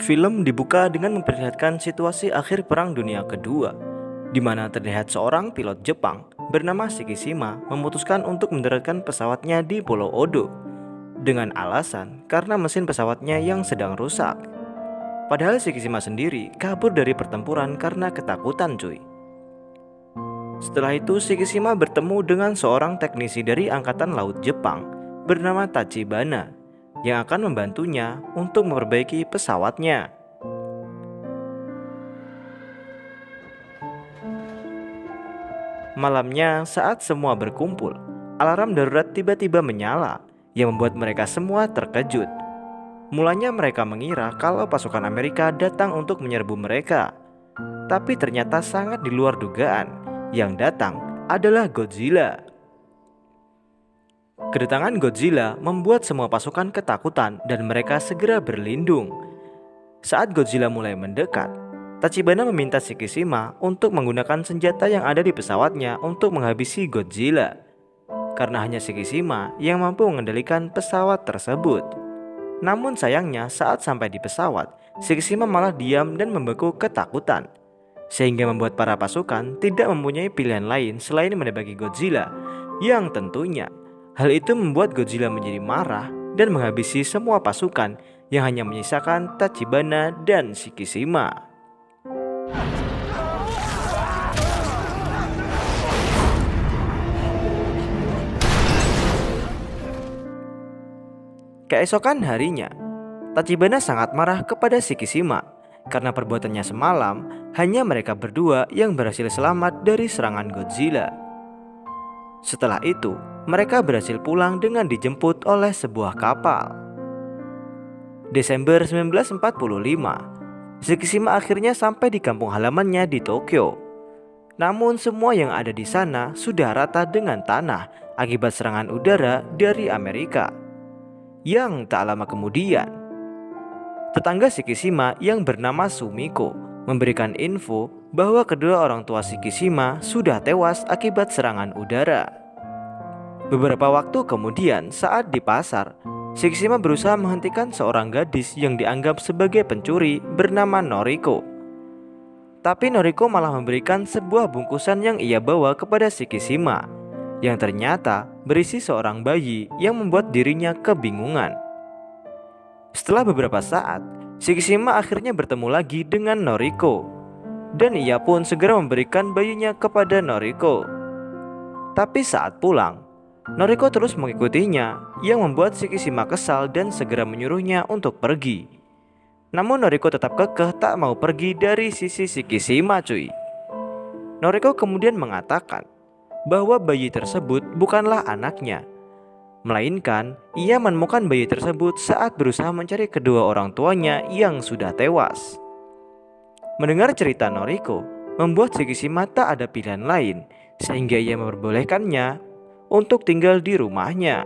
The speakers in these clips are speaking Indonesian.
Film dibuka dengan memperlihatkan situasi akhir Perang Dunia Kedua, di mana terlihat seorang pilot Jepang bernama Shikishima memutuskan untuk mendaratkan pesawatnya di Pulau Odo dengan alasan karena mesin pesawatnya yang sedang rusak. Padahal Shikishima sendiri kabur dari pertempuran karena ketakutan cuy. Setelah itu Shikishima bertemu dengan seorang teknisi dari Angkatan Laut Jepang bernama Tachibana yang akan membantunya untuk memperbaiki pesawatnya. Malamnya saat semua berkumpul, alarm darurat tiba-tiba menyala yang membuat mereka semua terkejut. Mulanya mereka mengira kalau pasukan Amerika datang untuk menyerbu mereka. Tapi ternyata sangat di luar dugaan, yang datang adalah Godzilla. Kedatangan Godzilla membuat semua pasukan ketakutan dan mereka segera berlindung. Saat Godzilla mulai mendekat, Tachibana meminta Shikishima untuk menggunakan senjata yang ada di pesawatnya untuk menghabisi Godzilla. Karena hanya Shikishima yang mampu mengendalikan pesawat tersebut. Namun sayangnya saat sampai di pesawat, Shikishima malah diam dan membeku ketakutan. Sehingga membuat para pasukan tidak mempunyai pilihan lain selain menebaki Godzilla, yang tentunya hal itu membuat Godzilla menjadi marah dan menghabisi semua pasukan yang hanya menyisakan Tachibana dan Shikishima. Keesokan harinya, Tachibana sangat marah kepada Shikishima karena perbuatannya semalam hanya mereka berdua yang berhasil selamat dari serangan Godzilla. Setelah itu, mereka berhasil pulang dengan dijemput oleh sebuah kapal. Desember 1945, Shikishima akhirnya sampai di kampung halamannya di Tokyo. Namun semua yang ada di sana sudah rata dengan tanah akibat serangan udara dari Amerika. Yang tak lama kemudian, tetangga Shikishima yang bernama Sumiko memberikan info bahwa kedua orang tua Shikishima sudah tewas akibat serangan udara. Beberapa waktu kemudian saat di pasar, Shikishima berusaha menghentikan seorang gadis yang dianggap sebagai pencuri bernama Noriko. Tapi Noriko malah memberikan sebuah bungkusan yang ia bawa kepada Shikishima, yang ternyata berisi seorang bayi yang membuat dirinya kebingungan. Setelah beberapa saat, Shikishima akhirnya bertemu lagi dengan Noriko, dan ia pun segera memberikan bayinya kepada Noriko. Tapi saat pulang, Noriko terus mengikutinya, yang membuat Shikishima kesal dan segera menyuruhnya untuk pergi. Namun Noriko tetap kekeh tak mau pergi dari sisi Shikishima cuy. Noriko kemudian mengatakan bahwa bayi tersebut bukanlah anaknya, melainkan ia menemukan bayi tersebut saat berusaha mencari kedua orang tuanya yang sudah tewas. Mendengar cerita Noriko membuat Shikishima tak ada pilihan lain, sehingga ia memperbolehkannya untuk tinggal di rumahnya.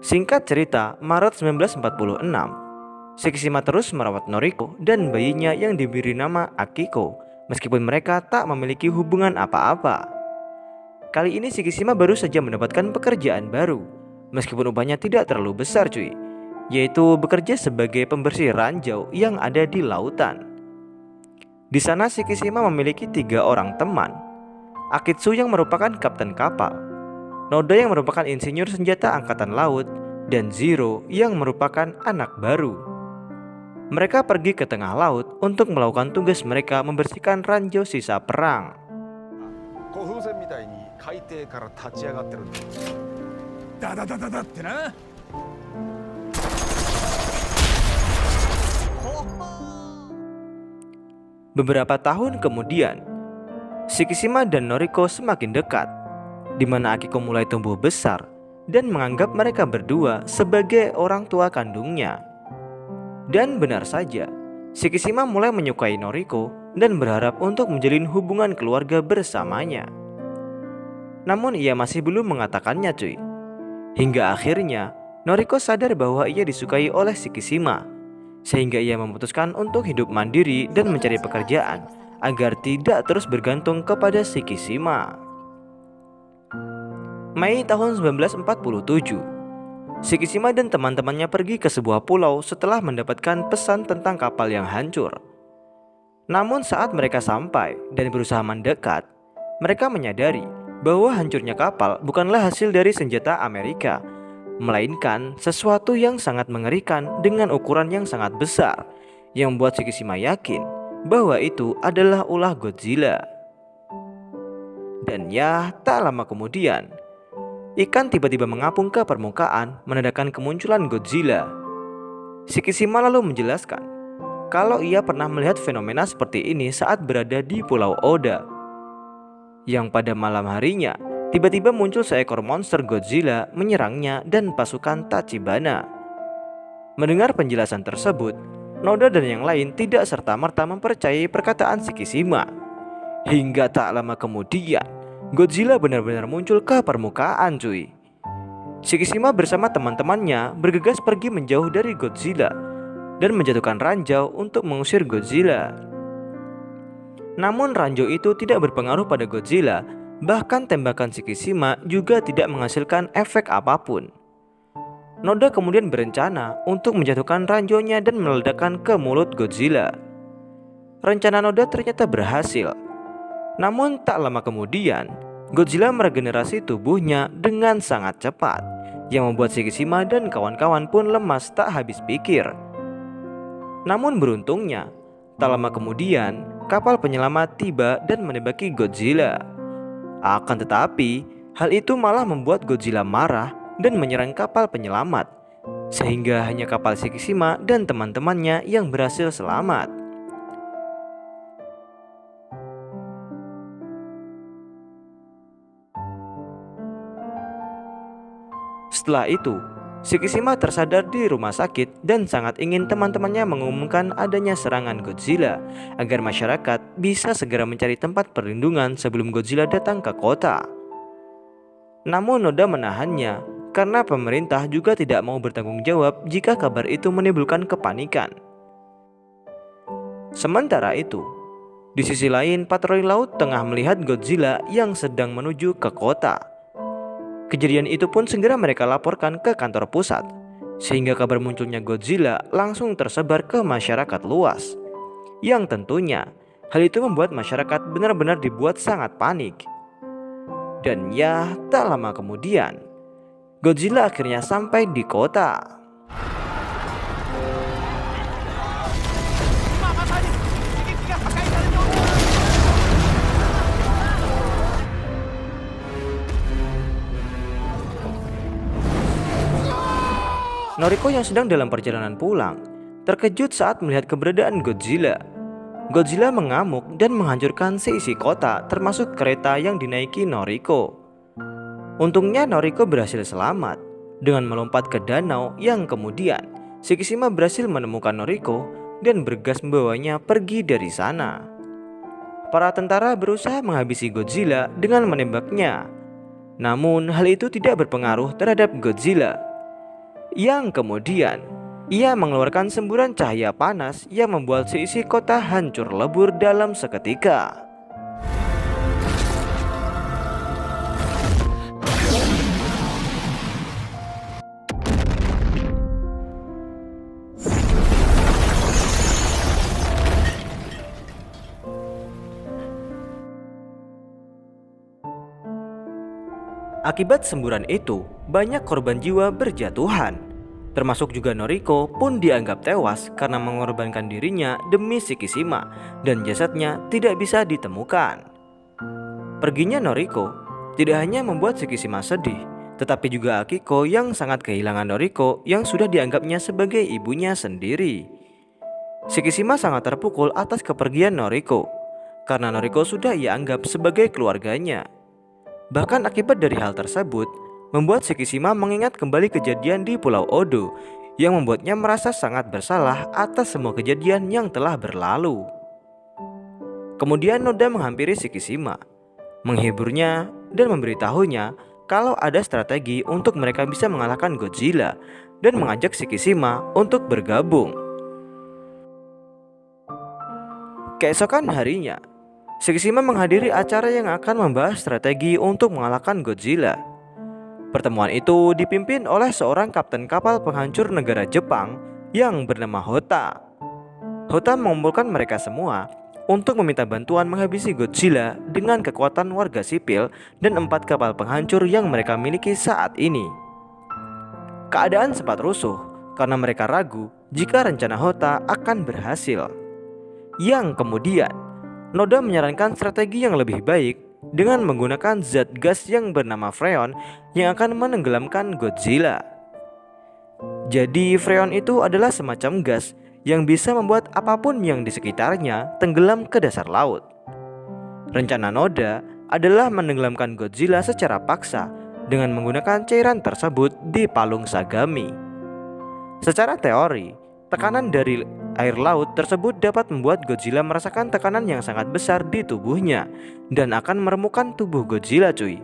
Singkat cerita, Maret 1946, Shikishima terus merawat Noriko dan bayinya yang diberi nama Akiko, meskipun mereka tak memiliki hubungan apa-apa. Kali ini Shikishima baru saja mendapatkan pekerjaan baru, meskipun upahnya tidak terlalu besar cuy, yaitu bekerja sebagai pembersih ranjau yang ada di lautan. Di sana Shikishima memiliki 3 orang teman. Akitsu yang merupakan kapten kapal, Noda yang merupakan insinyur senjata angkatan laut, dan Zero yang merupakan anak baru. Mereka pergi ke tengah laut untuk melakukan tugas mereka membersihkan ranjau sisa perang. Beberapa tahun kemudian, Shikishima dan Noriko semakin dekat, di mana Akiko mulai tumbuh besar dan menganggap mereka berdua sebagai orang tua kandungnya. Dan benar saja, Shikishima mulai menyukai Noriko dan berharap untuk menjalin hubungan keluarga bersamanya. Namun ia masih belum mengatakannya cuy. Hingga akhirnya Noriko sadar bahwa ia disukai oleh Shikishima, sehingga ia memutuskan untuk hidup mandiri dan mencari pekerjaan agar tidak terus bergantung kepada Shikishima. Mei tahun 1947, Shikishima dan teman-temannya pergi ke sebuah pulau setelah mendapatkan pesan tentang kapal yang hancur. Namun saat mereka sampai dan berusaha mendekat, mereka menyadari bahwa hancurnya kapal bukanlah hasil dari senjata Amerika, melainkan sesuatu yang sangat mengerikan dengan ukuran yang sangat besar, yang membuat Shikishima yakin bahwa itu adalah ulah Godzilla. Dan ya, tak lama kemudian, ikan tiba-tiba mengapung ke permukaan menandakan kemunculan Godzilla. Shikishima lalu menjelaskan kalau ia pernah melihat fenomena seperti ini saat berada di Pulau Oda, yang pada malam harinya tiba-tiba muncul seekor monster Godzilla menyerangnya dan pasukan Tachibana. Mendengar penjelasan tersebut, Noda dan yang lain tidak serta-merta mempercayai perkataan Shikishima. Hingga tak lama kemudian, Godzilla benar-benar muncul ke permukaan, cuy. Shikishima bersama teman-temannya bergegas pergi menjauh dari Godzilla dan menjatuhkan ranjau untuk mengusir Godzilla. Namun ranjau itu tidak berpengaruh pada Godzilla, bahkan tembakan Shikishima juga tidak menghasilkan efek apapun. Noda kemudian berencana untuk menjatuhkan ranjaunya dan meledakkan ke mulut Godzilla. Rencana Noda ternyata berhasil. Namun tak lama kemudian, Godzilla meregenerasi tubuhnya dengan sangat cepat, yang membuat Shikishima dan kawan-kawan pun lemas tak habis pikir. Namun beruntungnya, tak lama kemudian kapal penyelamat tiba dan menembaki Godzilla. Akan tetapi, hal itu malah membuat Godzilla marah dan menyerang kapal penyelamat, sehingga hanya kapal Shikishima dan teman-temannya yang berhasil selamat. Setelah itu, Shikishima tersadar di rumah sakit dan sangat ingin teman-temannya mengumumkan adanya serangan Godzilla agar masyarakat bisa segera mencari tempat perlindungan sebelum Godzilla datang ke kota. Namun Noda menahannya karena pemerintah juga tidak mau bertanggung jawab jika kabar itu menimbulkan kepanikan. Sementara itu, di sisi lain patroli laut tengah melihat Godzilla yang sedang menuju ke kota. Kejadian itu pun segera mereka laporkan ke kantor pusat, sehingga kabar munculnya Godzilla langsung tersebar ke masyarakat luas. Yang tentunya, hal itu membuat masyarakat benar-benar dibuat sangat panik. Dan ya, tak lama kemudian, Godzilla akhirnya sampai di kota. Noriko yang sedang dalam perjalanan pulang terkejut saat melihat keberadaan Godzilla. Godzilla mengamuk dan menghancurkan seisi kota, termasuk kereta yang dinaiki Noriko. Untungnya Noriko berhasil selamat dengan melompat ke danau, yang kemudian Shikishima berhasil menemukan Noriko dan bergegas membawanya pergi dari sana. Para tentara berusaha menghabisi Godzilla dengan menembaknya. Namun hal itu tidak berpengaruh terhadap Godzilla, yang kemudian ia mengeluarkan semburan cahaya panas yang membuat seisi kota hancur lebur dalam seketika. Akibat semburan itu, banyak korban jiwa berjatuhan. Termasuk juga Noriko pun dianggap tewas karena mengorbankan dirinya demi Shikishima dan jasadnya tidak bisa ditemukan. Perginya Noriko tidak hanya membuat Shikishima sedih, tetapi juga Akiko yang sangat kehilangan Noriko yang sudah dianggapnya sebagai ibunya sendiri. Shikishima sangat terpukul atas kepergian Noriko, karena Noriko sudah ia anggap sebagai keluarganya. Bahkan akibat dari hal tersebut, membuat Shikishima mengingat kembali kejadian di Pulau Odo yang membuatnya merasa sangat bersalah atas semua kejadian yang telah berlalu. Kemudian Noda menghampiri Shikishima, menghiburnya dan memberitahunya kalau ada strategi untuk mereka bisa mengalahkan Godzilla dan mengajak Shikishima untuk bergabung. Keesokan harinya, Shikishima menghadiri acara yang akan membahas strategi untuk mengalahkan Godzilla. Pertemuan itu dipimpin oleh seorang kapten kapal penghancur negara Jepang yang bernama Hotta. Hotta mengumpulkan mereka semua untuk meminta bantuan menghabisi Godzilla dengan kekuatan warga sipil dan 4 kapal penghancur yang mereka miliki saat ini. Keadaan sempat rusuh karena mereka ragu jika rencana Hotta akan berhasil. Yang kemudian, Noda menyarankan strategi yang lebih baik dengan menggunakan zat gas yang bernama Freon yang akan menenggelamkan Godzilla. Jadi Freon itu adalah semacam gas yang bisa membuat apapun yang di sekitarnya tenggelam ke dasar laut. Rencana Noda adalah menenggelamkan Godzilla secara paksa dengan menggunakan cairan tersebut di palung Sagami. Secara teori, tekanan dari air laut tersebut dapat membuat Godzilla merasakan tekanan yang sangat besar di tubuhnya dan akan meremukkan tubuh Godzilla cuy.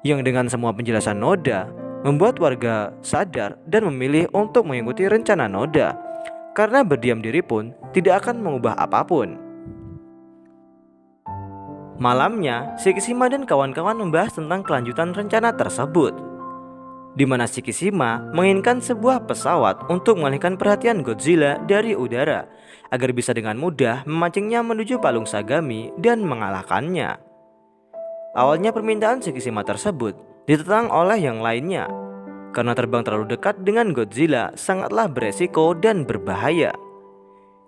Yang dengan semua penjelasan Noda membuat warga sadar dan memilih untuk mengikuti rencana Noda, karena berdiam diri pun tidak akan mengubah apapun. Malamnya, Shikishima dan kawan-kawan membahas tentang kelanjutan rencana tersebut, di mana Shikishima menginginkan sebuah pesawat untuk mengalihkan perhatian Godzilla dari udara agar bisa dengan mudah memancingnya menuju palung Sagami dan mengalahkannya. Awalnya permintaan Shikishima tersebut ditentang oleh yang lainnya karena terbang terlalu dekat dengan Godzilla sangatlah beresiko dan berbahaya.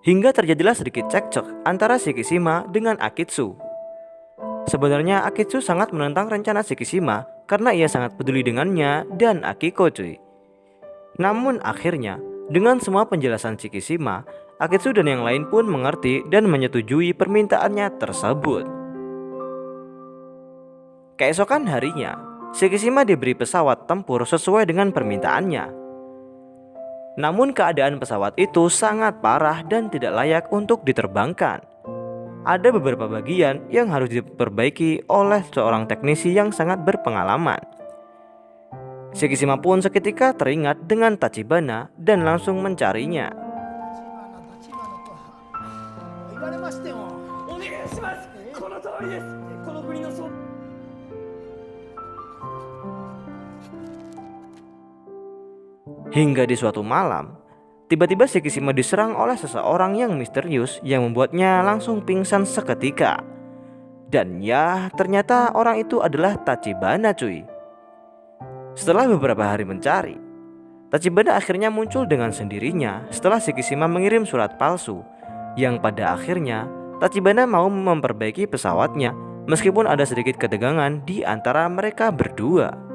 Hingga terjadilah sedikit cekcok antara Shikishima dengan Akitsu. Sebenarnya Akitsu sangat menentang rencana Shikishima karena ia sangat peduli dengannya dan Akiko cuy. Namun akhirnya, dengan semua penjelasan Shikishima, Akitsu dan yang lain pun mengerti dan menyetujui permintaannya tersebut. Keesokan harinya, Shikishima diberi pesawat tempur sesuai dengan permintaannya. Namun keadaan pesawat itu sangat parah dan tidak layak untuk diterbangkan. Ada beberapa bagian yang harus diperbaiki oleh seorang teknisi yang sangat berpengalaman. Shikishima pun seketika teringat dengan Tachibana dan langsung mencarinya. Hingga di suatu malam, tiba-tiba Shikishima diserang oleh seseorang yang misterius yang membuatnya langsung pingsan seketika. Dan ya, ternyata orang itu adalah Tachibana cuy. Setelah beberapa hari mencari, Tachibana akhirnya muncul dengan sendirinya setelah Shikishima mengirim surat palsu, yang pada akhirnya Tachibana mau memperbaiki pesawatnya meskipun ada sedikit ketegangan di antara mereka berdua.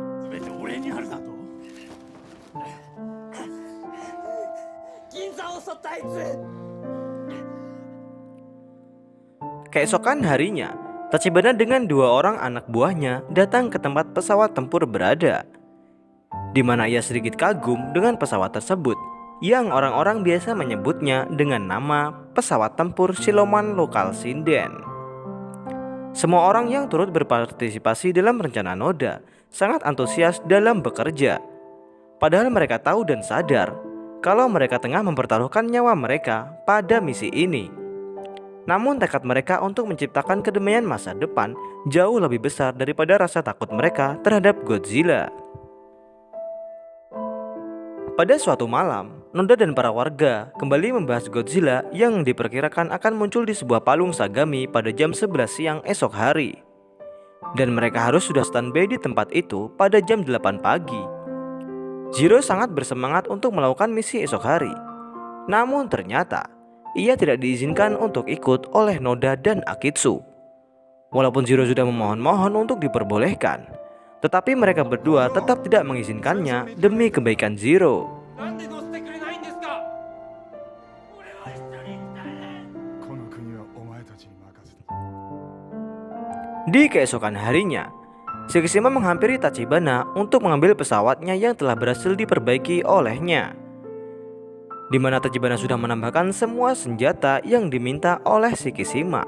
Keesokan harinya, Tachibana dengan 2 orang anak buahnya datang ke tempat pesawat tempur berada, di mana ia sedikit kagum dengan pesawat tersebut yang orang-orang biasa menyebutnya dengan nama pesawat tempur siluman lokal sinden. Semua orang yang turut berpartisipasi dalam rencana Noda sangat antusias dalam bekerja, padahal mereka tahu dan sadar kalau mereka tengah mempertaruhkan nyawa mereka pada misi ini. Namun tekad mereka untuk menciptakan kedamaian masa depan jauh lebih besar daripada rasa takut mereka terhadap Godzilla. Pada suatu malam, Noda dan para warga kembali membahas Godzilla yang diperkirakan akan muncul di sebuah palung Sagami pada jam 11 siang esok hari. Dan mereka harus sudah standby di tempat itu pada jam 8 pagi. Jiro sangat bersemangat untuk melakukan misi esok hari. Namun ternyata ia tidak diizinkan untuk ikut oleh Noda dan Akitsu. Walaupun Jiro sudah memohon-mohon untuk diperbolehkan, tetapi mereka berdua tetap tidak mengizinkannya demi kebaikan Jiro. Di keesokan harinya, Shikishima menghampiri Tachibana untuk mengambil pesawatnya yang telah berhasil diperbaiki olehnya, di mana Tachibana sudah menambahkan semua senjata yang diminta oleh Shikishima.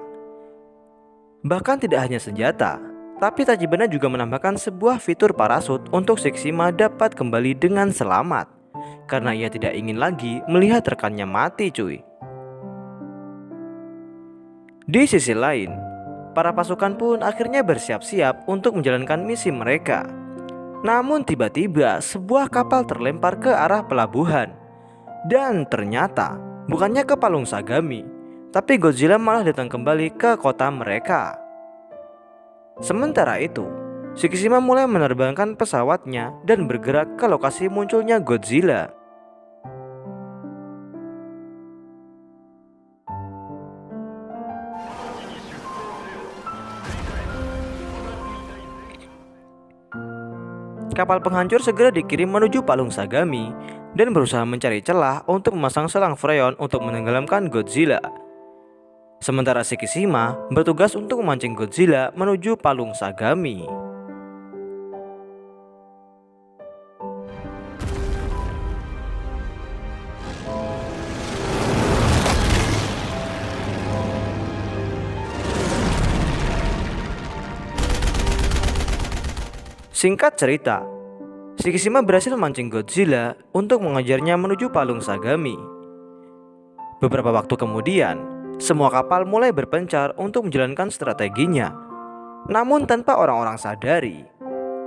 Bahkan tidak hanya senjata, tapi Tachibana juga menambahkan sebuah fitur parasut untuk Shikishima dapat kembali dengan selamat, karena ia tidak ingin lagi melihat rekannya mati cuy. Di sisi lain, para pasukan pun akhirnya bersiap-siap untuk menjalankan misi mereka. Namun tiba-tiba sebuah kapal terlempar ke arah pelabuhan. Dan ternyata bukannya ke Palung Sagami, tapi Godzilla malah datang kembali ke kota mereka. Sementara itu, Shikishima mulai menerbangkan pesawatnya dan bergerak ke lokasi munculnya Godzilla. Kapal penghancur segera dikirim menuju Palung Sagami dan berusaha mencari celah untuk memasang selang freon untuk menenggelamkan Godzilla. Sementara Shikishima bertugas untuk memancing Godzilla menuju Palung Sagami. Singkat cerita, Shikishima berhasil memancing Godzilla untuk mengejarnya menuju Palung Sagami. Beberapa waktu kemudian, semua kapal mulai berpencar untuk menjalankan strateginya. Namun tanpa orang-orang sadari,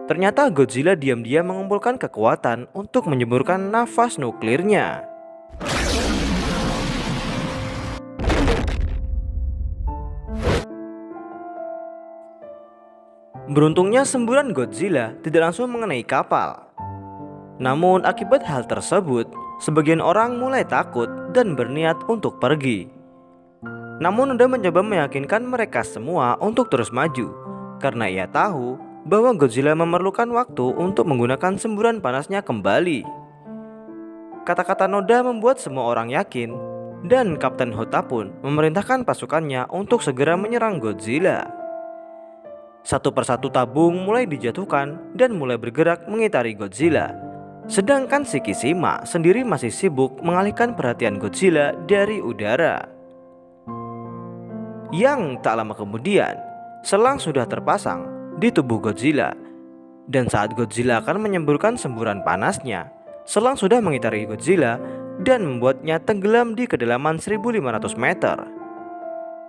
ternyata Godzilla diam-diam mengumpulkan kekuatan untuk menyemburkan nafas nuklirnya. Beruntungnya semburan Godzilla tidak langsung mengenai kapal. Namun akibat hal tersebut, sebagian orang mulai takut dan berniat untuk pergi. Namun Oda mencoba meyakinkan mereka semua untuk terus maju, karena ia tahu bahwa Godzilla memerlukan waktu untuk menggunakan semburan panasnya kembali. Kata-kata Noda membuat semua orang yakin, dan Kapten Hota pun memerintahkan pasukannya untuk segera menyerang Godzilla. Satu persatu tabung mulai dijatuhkan dan mulai bergerak mengitari Godzilla. Sedangkan Shikishima sendiri masih sibuk mengalihkan perhatian Godzilla dari udara. Yang tak lama kemudian, selang sudah terpasang di tubuh Godzilla. Dan saat Godzilla akan menyemburkan semburan panasnya, selang sudah mengitari Godzilla dan membuatnya tenggelam di kedalaman 1500 meter.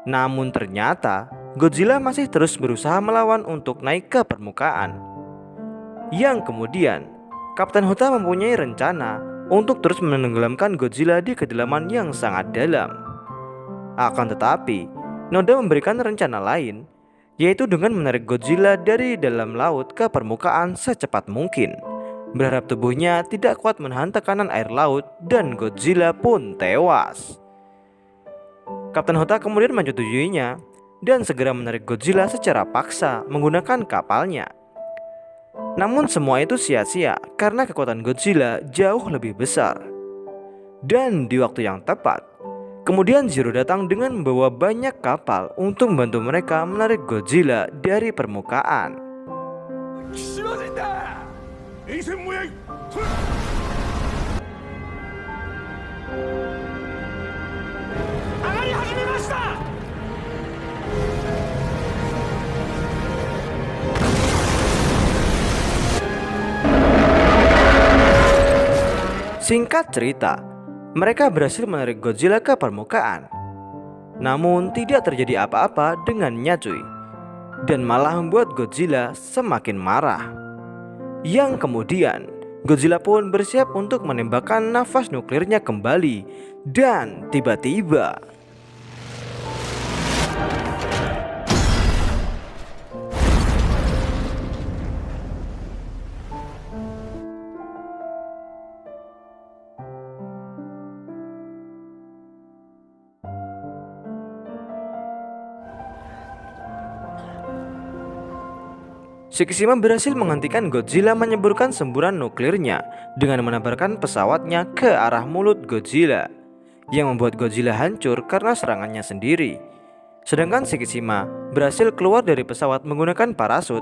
Namun ternyata Godzilla masih terus berusaha melawan untuk naik ke permukaan. Yang kemudian, Kapten Hota mempunyai rencana untuk terus menenggelamkan Godzilla di kedalaman yang sangat dalam. Akan tetapi, Noda memberikan rencana lain, yaitu dengan menarik Godzilla dari dalam laut ke permukaan secepat mungkin, berharap tubuhnya tidak kuat menahan tekanan air laut dan Godzilla pun tewas. Kapten Hota kemudian menyetujuinya dan segera menarik Godzilla secara paksa menggunakan kapalnya. Namun semua itu sia-sia karena kekuatan Godzilla jauh lebih besar. Dan di waktu yang tepat, kemudian Zero datang dengan membawa banyak kapal untuk membantu mereka menarik Godzilla dari permukaan. Singkat cerita, mereka berhasil menarik Godzilla ke permukaan. Namun tidak terjadi apa-apa dengannya cuy, dan malah membuat Godzilla semakin marah. Yang kemudian Godzilla pun bersiap untuk menembakkan nafas nuklirnya kembali. Dan tiba-tiba Shikishima berhasil menghentikan Godzilla menyemburkan semburan nuklirnya dengan menabrakkan pesawatnya ke arah mulut Godzilla, yang membuat Godzilla hancur karena serangannya sendiri. Sedangkan Shikishima berhasil keluar dari pesawat menggunakan parasut.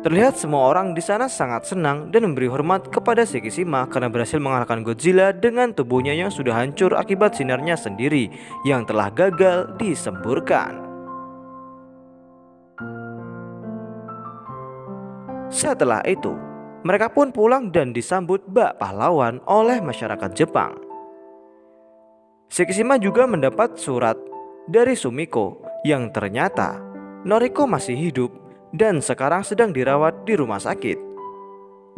Terlihat semua orang di sana sangat senang dan memberi hormat kepada Shikishima karena berhasil mengalahkan Godzilla dengan tubuhnya yang sudah hancur akibat sinarnya sendiri yang telah gagal disemburkan. Setelah itu, mereka pun pulang dan disambut bak pahlawan oleh masyarakat Jepang. Shikishima juga mendapat surat dari Sumiko yang ternyata Noriko masih hidup dan sekarang sedang dirawat di rumah sakit.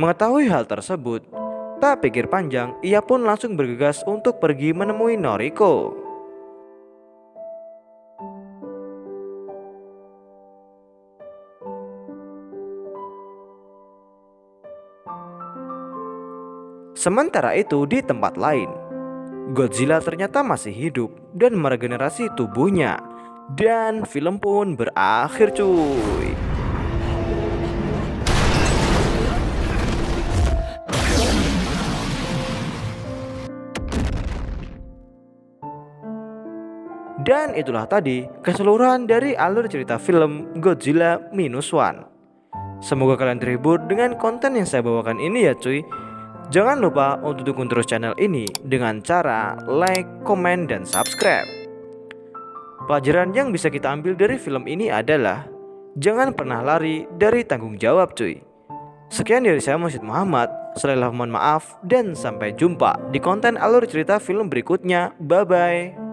Mengetahui hal tersebut, tak pikir panjang, ia pun langsung bergegas untuk pergi menemui Noriko. Sementara itu di tempat lain, Godzilla ternyata masih hidup dan meregenerasi tubuhnya. Dan film pun berakhir cuy. Dan itulah tadi keseluruhan dari alur cerita film Godzilla Minus One. Semoga kalian terhibur dengan konten yang saya bawakan ini ya cuy. Jangan lupa untuk dukung terus channel ini dengan cara like, komen, dan subscribe. Pelajaran yang bisa kita ambil dari film ini adalah jangan pernah lari dari tanggung jawab cuy. Sekian dari saya Masjid Muhammad. Mohon maaf dan sampai jumpa di konten alur cerita film berikutnya. Bye bye.